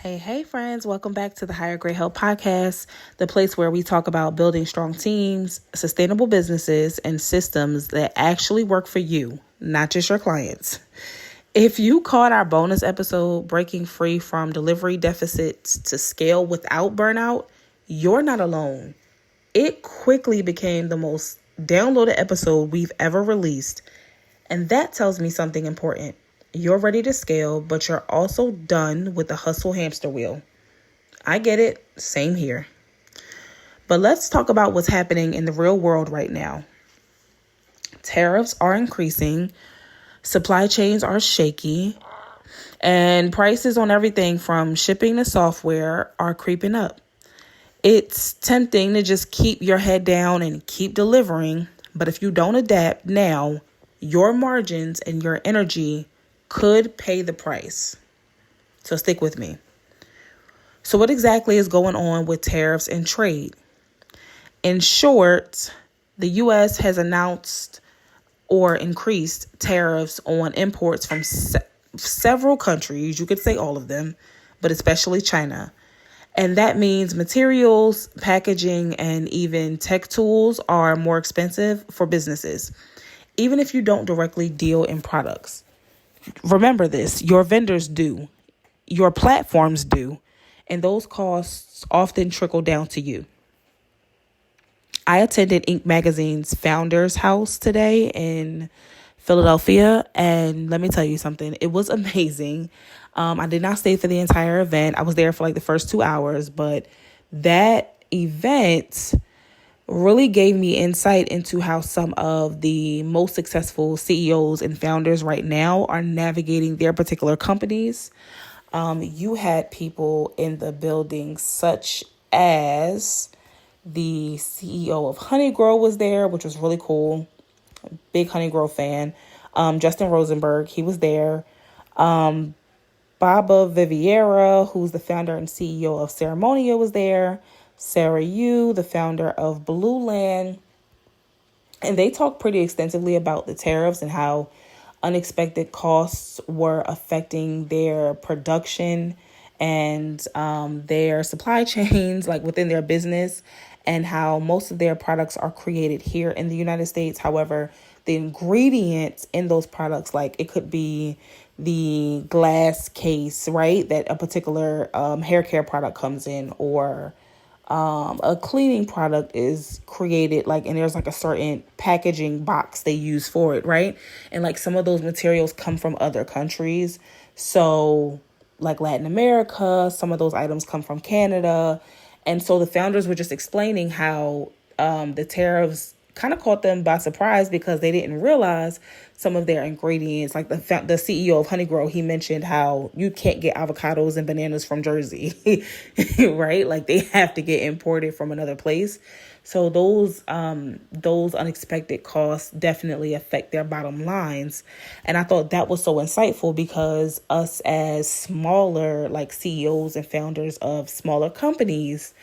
Hey, friends. Welcome back to the Higher Grade Help Podcast, the place where we talk about building strong teams, sustainable businesses, and systems that actually work for you, not just your clients. If you caught our bonus episode, Breaking Free from Delivery Deficits to Scale Without Burnout, you're not alone. It quickly became the most downloaded episode we've ever released, and that tells me something important. You're ready to scale, but you're also done with the hustle hamster wheel. I get it. Same here. But let's talk about what's happening in the real world right now. Tariffs are increasing, supply chains are shaky, and prices on everything from shipping to software are creeping up. It's tempting to just keep your head down and keep delivering, but if you don't adapt now, your margins and your energy could pay the price. So stick with me. So what exactly is going on with tariffs and trade? In short, the U.S. has announced or increased tariffs on imports from several countries. You could say all of them, but especially China. And that means materials, packaging, and even tech tools are more expensive for businesses, even if you don't directly deal in products. Remember this, your vendors do, your platforms do, and those costs often trickle down to you. I attended Inc. Magazine's Founders House today in Philadelphia, and let me tell you something, it was amazing. I did not stay for the entire event. I was there for like the first 2 hours, but that event really gave me insight into how some of the most successful CEOs and founders right now are navigating their particular companies. You had people in the building such as the CEO of Honeygrow was there, which was really cool. Big Honeygrow fan. Justin Rosenberg, he was there. Baba Viviera, who's the founder and CEO of Ceremonia, was there. Sarah Yu, the founder of Blue Land. And they talked pretty extensively about the tariffs and how unexpected costs were affecting their production and their supply chains, like within their business, and how most of their products are created here in the United States. However, the ingredients in those products, like it could be the glass case, right, that a particular hair care product comes in, or a cleaning product is created, like, and there's like a certain packaging box they use for it, right? And like some of those materials come from other countries. So like Latin America, some of those items come from Canada. And so the founders were just explaining how the tariffs kind of caught them by surprise because they didn't realize some of their ingredients. Like the CEO of Honeygrow, he mentioned how you can't get avocados and bananas from Jersey, right? Like they have to get imported from another place. So those unexpected costs definitely affect their bottom lines. And I thought that was so insightful because us as smaller, like CEOs and founders of smaller companies,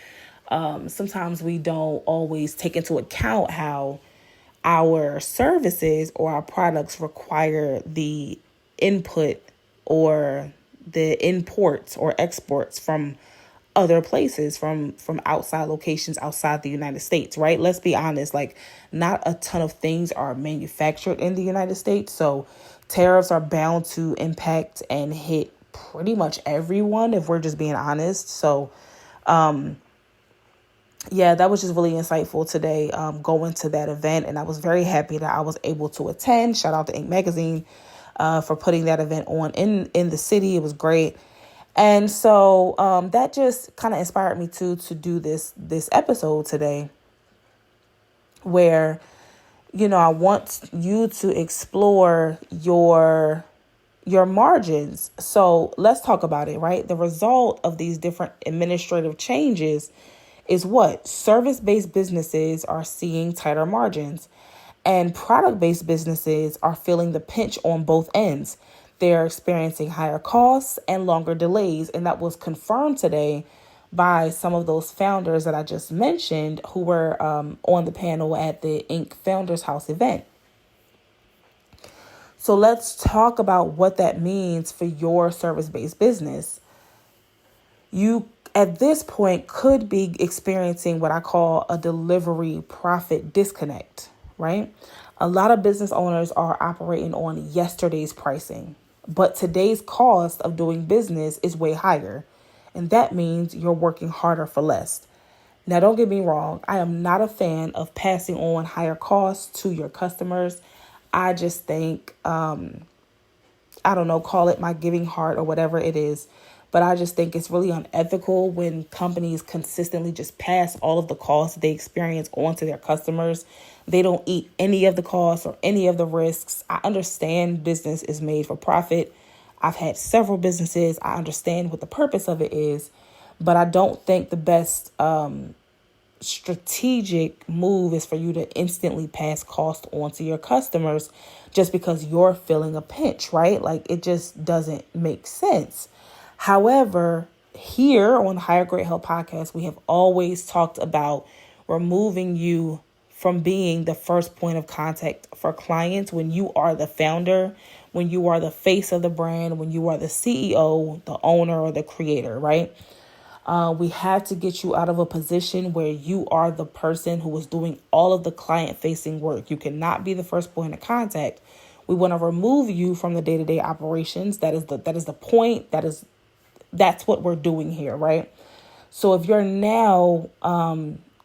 sometimes we don't always take into account how our services or our products require the input or the imports or exports from other places, from outside locations outside the United States, right? Let's be honest, like not a ton of things are manufactured in the United States. So tariffs are bound to impact and hit pretty much everyone if we're just being honest. So, yeah, that was just really insightful today, going to that event. And I was very happy that I was able to attend. Shout out to Inc. Magazine for putting that event on in the city. It was great. And so that just kind of inspired me to do this episode today where, I want you to explore your margins. So let's talk about it, right? The result of these different administrative changes is what? Service-based businesses are seeing tighter margins, and product-based businesses are feeling the pinch on both ends. They're experiencing higher costs and longer delays, and that was confirmed today by some of those founders that I just mentioned who were on the panel at the Inc. Founders House event. So let's talk about what that means for your service-based business. You, at this point, could be experiencing what I call a delivery profit disconnect, right? A lot of business owners are operating on yesterday's pricing, but today's cost of doing business is way higher. And that means you're working harder for less. Now, don't get me wrong. I am not a fan of passing on higher costs to your customers. I just think, I don't know, call it my giving heart or whatever it is. But I just think it's really unethical when companies consistently just pass all of the costs they experience on to their customers. They don't eat any of the costs or any of the risks. I understand business is made for profit. I've had several businesses. I understand what the purpose of it is. But I don't think the best strategic move is for you to instantly pass cost on to your customers just because you're feeling a pinch, right? Like, it just doesn't make sense. However, here on the Higher Grade Health Podcast, we have always talked about removing you from being the first point of contact for clients when you are the founder, when you are the face of the brand, when you are the CEO, the owner, or the creator, right? We have to get you out of a position where you are the person who is doing all of the client-facing work. You cannot be the first point of contact. We want to remove you from the day-to-day operations. That is the point. That's what we're doing here, right? So if you're now,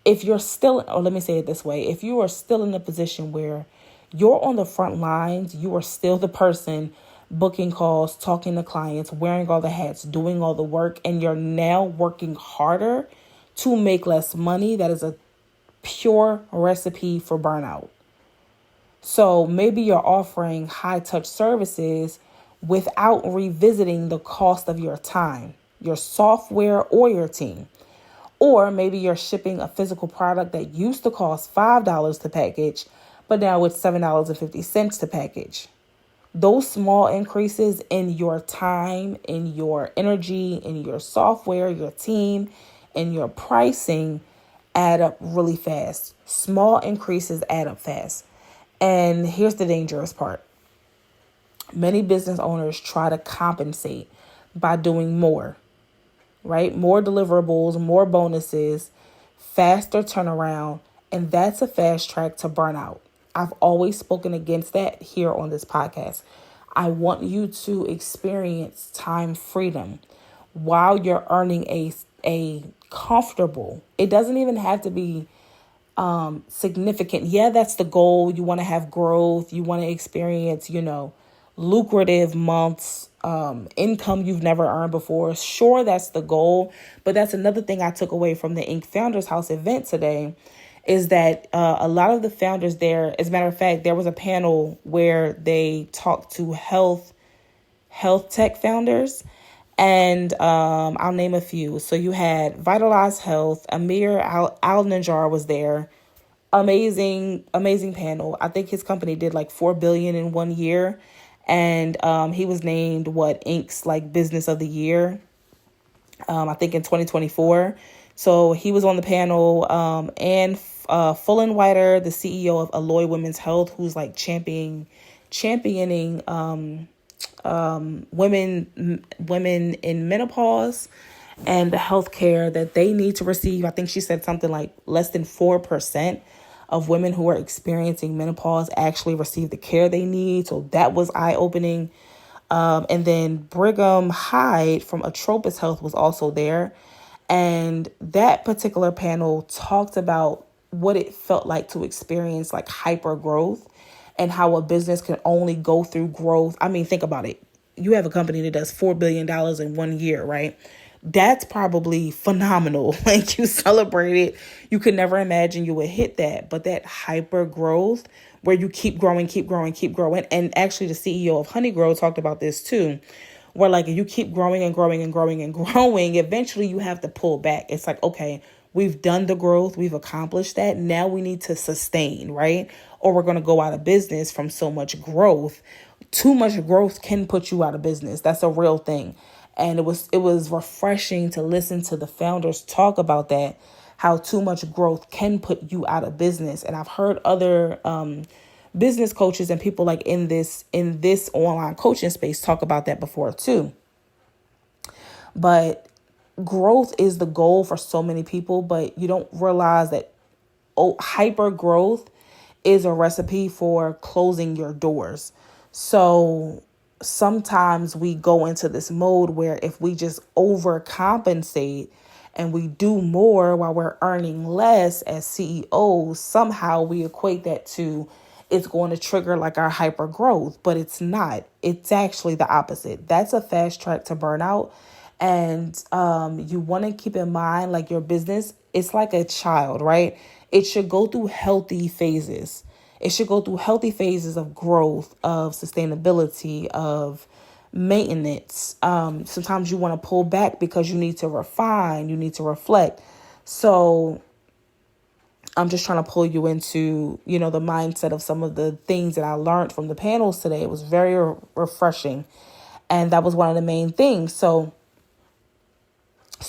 if you're still, or let me say it this way, if you are still in a position where you're on the front lines, you are still the person booking calls, talking to clients, wearing all the hats, doing all the work, and you're now working harder to make less money, that is a pure recipe for burnout. So maybe you're offering high-touch services without revisiting the cost of your time, your software, or your team. Or maybe you're shipping a physical product that used to cost $5 to package, but now it's $7.50 to package. Those small increases in your time, in your energy, in your software, your team, and your pricing add up really fast. Small increases add up fast. And here's the dangerous part. Many business owners try to compensate by doing more, right? More deliverables, more bonuses, faster turnaround, and that's a fast track to burnout. I've always spoken against that here on this podcast. I want you to experience time freedom while you're earning a comfortable. It doesn't even have to be significant. Yeah, that's the goal. You want to have growth. You want to experience, lucrative months, income you've never earned before. Sure, that's the goal. But that's another thing I took away from the Inc. Founders House event today, is that a lot of the founders there, as a matter of fact, there was a panel where they talked to health tech founders. And I'll name a few. So you had Vitalize Health, Amir Al-Najjar was there. Amazing panel. I think his company did like $4 billion in 1 year. And he was named Inc.'s business of the year, I think in 2024. So he was on the panel, and Fullenwider, the CEO of Alloy Women's Health, who's championing women in menopause and the health care that they need to receive. I think she said something like less than 4% of women who are experiencing menopause actually receive the care they need. So that was eye-opening. And then Brigham Hyde from Atropos Health was also there. And that particular panel talked about what it felt like to experience hyper growth and how a business can only go through growth. I mean, think about it. You have a company that does $4 billion in 1 year, right? That's probably phenomenal. You celebrate it. You could never imagine you would hit that. But that hyper growth where you keep growing. And actually the CEO of Honeygrow talked about this too, where if you keep growing and growing, eventually you have to pull back. It's okay, we've done the growth. We've accomplished that. Now we need to sustain, right? Or we're going to go out of business from so much growth. Too much growth can put you out of business. That's a real thing. And it was refreshing to listen to the founders talk about that, how too much growth can put you out of business. And I've heard other business coaches and people in this online coaching space talk about that before too. But growth is the goal for so many people, but you don't realize that hyper growth is a recipe for closing your doors. So sometimes we go into this mode where if we just overcompensate and we do more while we're earning less as CEOs, somehow we equate that to it's going to trigger like our hyper growth, but it's not. It's actually the opposite. That's a fast track to burnout. And you want to keep in mind, like, your business, it's like a child, right? It should go through healthy phases. It should go through healthy phases of growth, of sustainability, of maintenance. Sometimes you want to pull back because you need to refine, you need to reflect. So I'm just trying to pull you into, the mindset of some of the things that I learned from the panels today. It was very refreshing. And that was one of the main things. So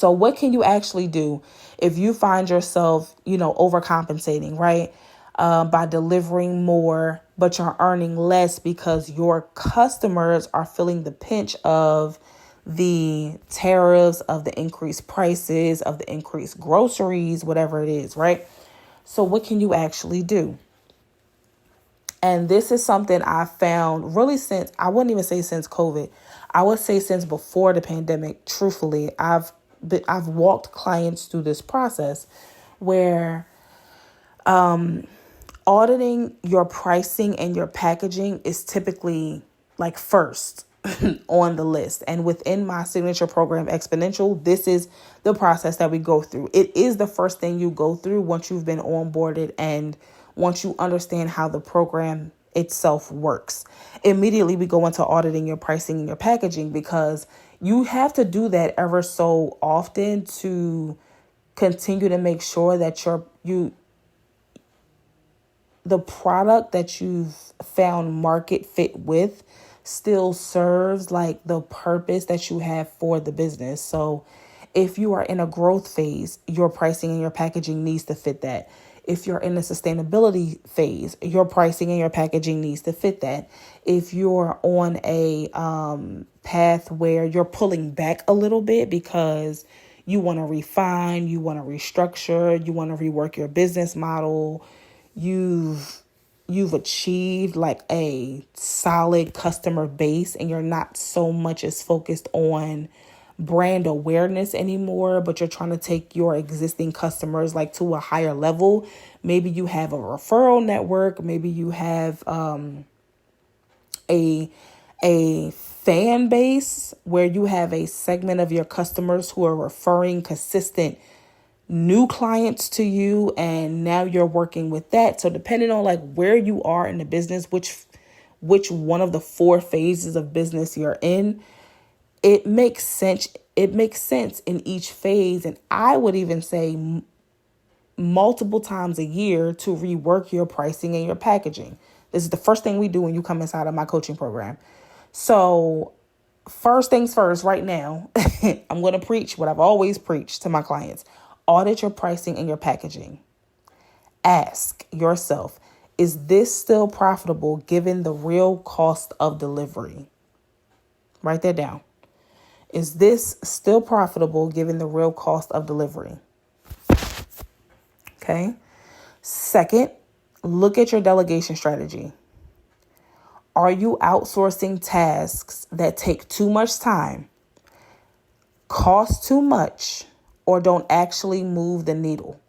what can you actually do if you find yourself, overcompensating, right? By delivering more, but you're earning less because your customers are feeling the pinch of the tariffs, of the increased prices, of the increased groceries, whatever it is, right? So what can you actually do? And this is something I found really since, I wouldn't even say since COVID. I would say since before the pandemic. Truthfully, I've walked clients through this process where auditing your pricing and your packaging is typically like first on the list. And within my signature program, Exponential, this is the process that we go through. It is the first thing you go through once you've been onboarded and once you understand how the program itself works. Immediately, we go into auditing your pricing and your packaging because you have to do that ever so often to continue to make sure that the product that you've found market fit with still serves like the purpose that you have for the business. So if you are in a growth phase, your pricing and your packaging needs to fit that. If you're in a sustainability phase, your pricing and your packaging needs to fit that. If you're on a path where you're pulling back a little bit because you want to refine, you want to restructure, you want to rework your business model, you've achieved like a solid customer base and you're not so much as focused on brand awareness anymore, but you're trying to take your existing customers like to a higher level. Maybe you have a referral network. Maybe you have a fan base where you have a segment of your customers who are referring consistent new clients to you, and now you're working with that. So depending on like where you are in the business, which one of the 4 phases of business you're in, it makes sense. It makes sense in each phase. And I would even say multiple times a year to rework your pricing and your packaging. This is the first thing we do when you come inside of my coaching program. So first things first, right now, I'm going to preach what I've always preached to my clients. Audit your pricing and your packaging. Ask yourself, is this still profitable given the real cost of delivery? Write that down. Is this still profitable given the real cost of delivery? Okay. Second, look at your delegation strategy. Are you outsourcing tasks that take too much time, cost too much, or don't actually move the needle?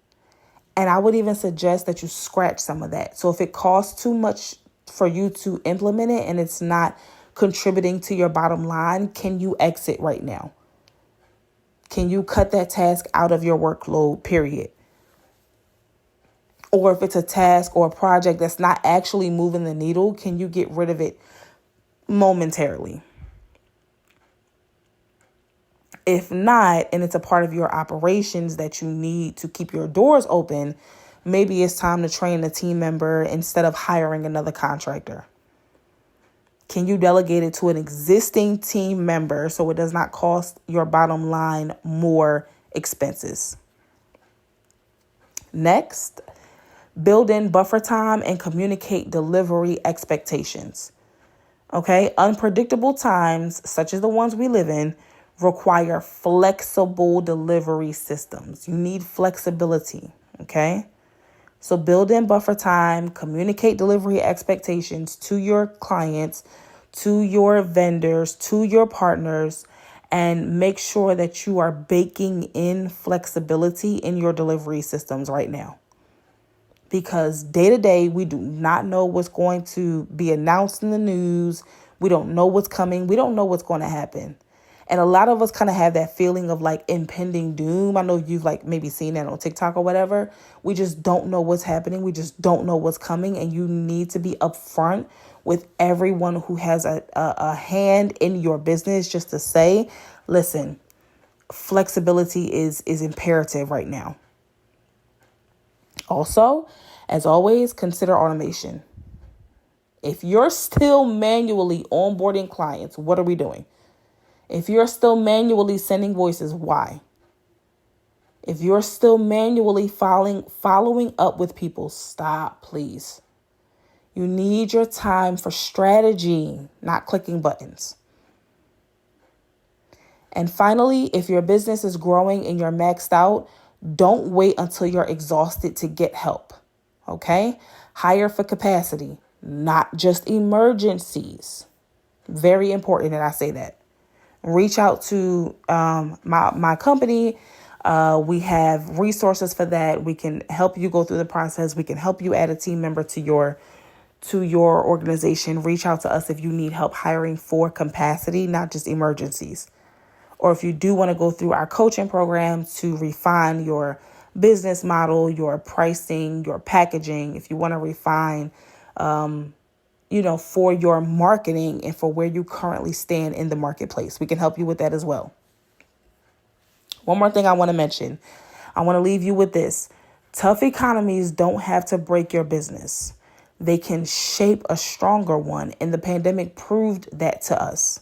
And I would even suggest that you scratch some of that. So if it costs too much for you to implement it and it's not contributing to your bottom line, can you exit right now? Can you cut that task out of your workload, period? Or if it's a task or a project that's not actually moving the needle, can you get rid of it momentarily? If not, and it's a part of your operations that you need to keep your doors open, maybe it's time to train a team member instead of hiring another contractor. Can you delegate it to an existing team member so it does not cost your bottom line more expenses? Next, build in buffer time and communicate delivery expectations. Okay, unpredictable times, such as the ones we live in, require flexible delivery systems. You need flexibility, okay? So build in buffer time, communicate delivery expectations to your clients, to your vendors, to your partners, and make sure that you are baking in flexibility in your delivery systems right now. Because day to day, we do not know what's going to be announced in the news. We don't know what's coming. We don't know what's going to happen. And a lot of us kind of have that feeling of like impending doom. I know you've like maybe seen that on TikTok or whatever. We just don't know what's happening. We just don't know what's coming. And you need to be upfront with everyone who has a hand in your business just to say, listen, flexibility is imperative right now. Also, as always, consider automation. If you're still manually onboarding clients, what are we doing? If you're still manually sending voices, why? If you're still manually following up with people, stop, please. You need your time for strategy, not clicking buttons. And finally, if your business is growing and you're maxed out, don't wait until you're exhausted to get help, okay? Hire for capacity, not just emergencies. Very important that I say that. Reach out to my company. We have resources for that. We can help you go through the process. We can help you add a team member to your organization. Reach out to us if you need help hiring for capacity, not just emergencies. Or if you do want to go through our coaching program to refine your business model, your pricing, your packaging, if you want to refine, for your marketing and for where you currently stand in the marketplace, we can help you with that as well. One more thing I want to mention. I want to leave you with this. Tough economies don't have to break your business. They can shape a stronger one, and the pandemic proved that to us.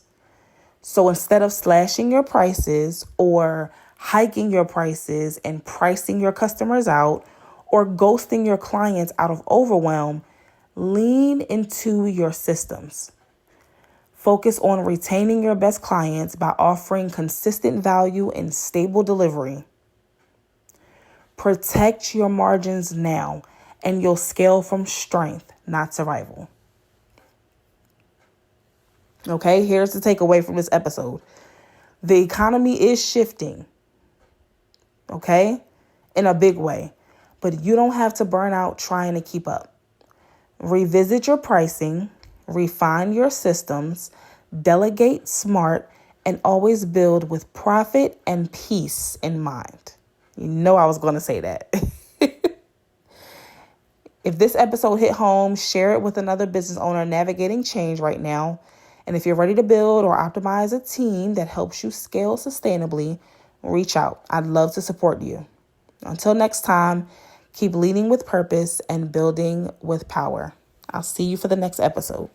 So instead of slashing your prices or hiking your prices and pricing your customers out or ghosting your clients out of overwhelm, lean into your systems. Focus on retaining your best clients by offering consistent value and stable delivery. Protect your margins now, and you'll scale from strength, not survival. Okay, here's the takeaway from this episode. The economy is shifting, okay, in a big way, but you don't have to burn out trying to keep up. Revisit your pricing, refine your systems, delegate smart, and always build with profit and peace in mind. You know I was going to say that. If this episode hit home, share it with another business owner navigating change right now. And if you're ready to build or optimize a team that helps you scale sustainably, reach out. I'd love to support you. Until next time, keep leading with purpose and building with power. I'll see you for the next episode.